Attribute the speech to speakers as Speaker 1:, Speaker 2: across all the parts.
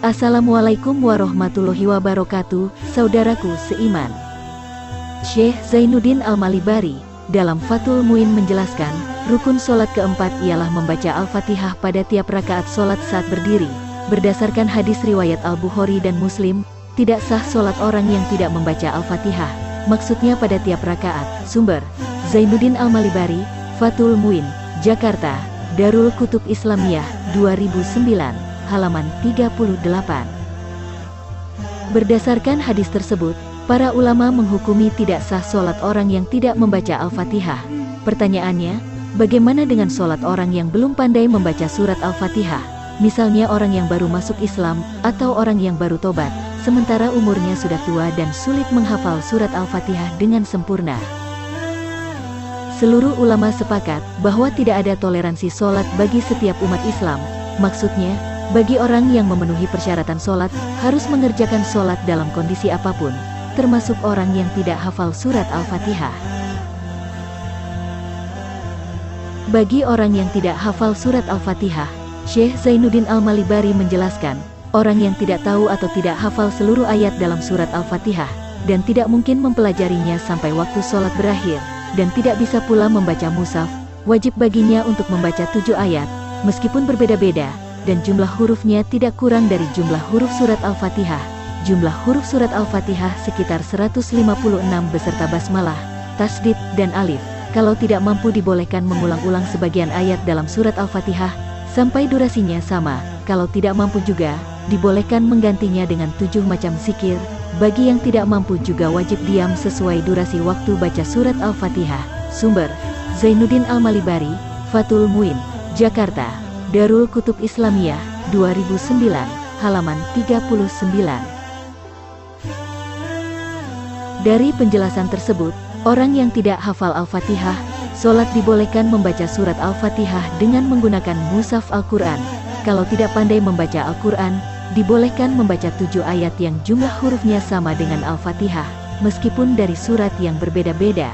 Speaker 1: Assalamualaikum warahmatullahi wabarakatuh, saudaraku seiman. Syekh Zainuddin Al-Malibari dalam Fathul Muin menjelaskan, rukun sholat keempat ialah membaca Al-Fatihah pada tiap rakaat sholat saat berdiri. Berdasarkan hadis riwayat Al-Bukhari dan Muslim, tidak sah sholat orang yang tidak membaca Al-Fatihah. Maksudnya pada tiap rakaat. Sumber, Zainuddin Al-Malibari, Fathul Muin, Jakarta, Darul Kutub Islamiyah, 2009. Halaman 38. Berdasarkan hadis tersebut, para ulama menghukumi tidak sah sholat orang yang tidak membaca Al-Fatihah. Pertanyaannya, bagaimana dengan sholat orang yang belum pandai membaca surat Al-Fatihah? Misalnya orang yang baru masuk Islam, atau orang yang baru tobat, sementara umurnya sudah tua dan sulit menghafal surat Al-Fatihah dengan sempurna. Seluruh ulama sepakat bahwa tidak ada toleransi sholat bagi setiap umat Islam. Maksudnya, bagi orang yang memenuhi persyaratan sholat, harus mengerjakan sholat dalam kondisi apapun, termasuk orang yang tidak hafal surat Al-Fatihah. Bagi orang yang tidak hafal surat Al-Fatihah, Syekh Zainuddin Al-Malibari menjelaskan, orang yang tidak tahu atau tidak hafal seluruh ayat dalam surat Al-Fatihah, dan tidak mungkin mempelajarinya sampai waktu sholat berakhir, dan tidak bisa pula membaca mushaf, wajib baginya untuk membaca 7 ayat, meskipun berbeda-beda, dan jumlah hurufnya tidak kurang dari jumlah huruf surat Al-Fatihah. Jumlah huruf surat Al-Fatihah sekitar 156 beserta basmalah, tasdid, dan alif. Kalau tidak mampu dibolehkan mengulang-ulang sebagian ayat dalam surat Al-Fatihah, sampai durasinya sama. Kalau tidak mampu juga, dibolehkan menggantinya dengan 7 macam zikir. Bagi yang tidak mampu juga wajib diam sesuai durasi waktu baca surat Al-Fatihah. Sumber, Zainuddin Al-Malibari, Fathul Muin, Jakarta, Darul Kutub Islamiyah, 2009, halaman 39. Dari penjelasan tersebut, orang yang tidak hafal Al-Fatihah, sholat dibolehkan membaca surat Al-Fatihah dengan menggunakan mushaf Al-Quran. Kalau tidak pandai membaca Al-Quran, dibolehkan membaca 7 ayat yang jumlah hurufnya sama dengan Al-Fatihah, meskipun dari surat yang berbeda-beda.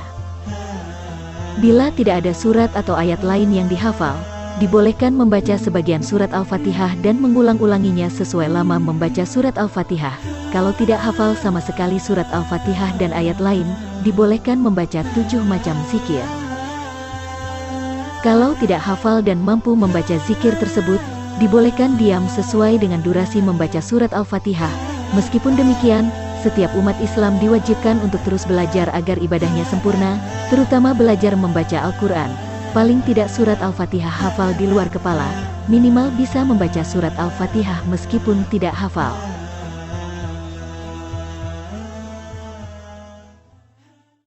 Speaker 1: Bila tidak ada surat atau ayat lain yang dihafal, dibolehkan membaca sebagian surat Al-Fatihah dan mengulang-ulanginya sesuai lama membaca surat Al-Fatihah. Kalau tidak hafal sama sekali surat Al-Fatihah dan ayat lain, dibolehkan membaca 7 macam zikir. Kalau tidak hafal dan mampu membaca zikir tersebut, dibolehkan diam sesuai dengan durasi membaca surat Al-Fatihah. Meskipun demikian, setiap umat Islam diwajibkan untuk terus belajar agar ibadahnya sempurna, terutama belajar membaca Al-Quran. Paling tidak surat Al-Fatihah hafal di luar kepala, minimal bisa membaca surat Al-Fatihah meskipun tidak hafal.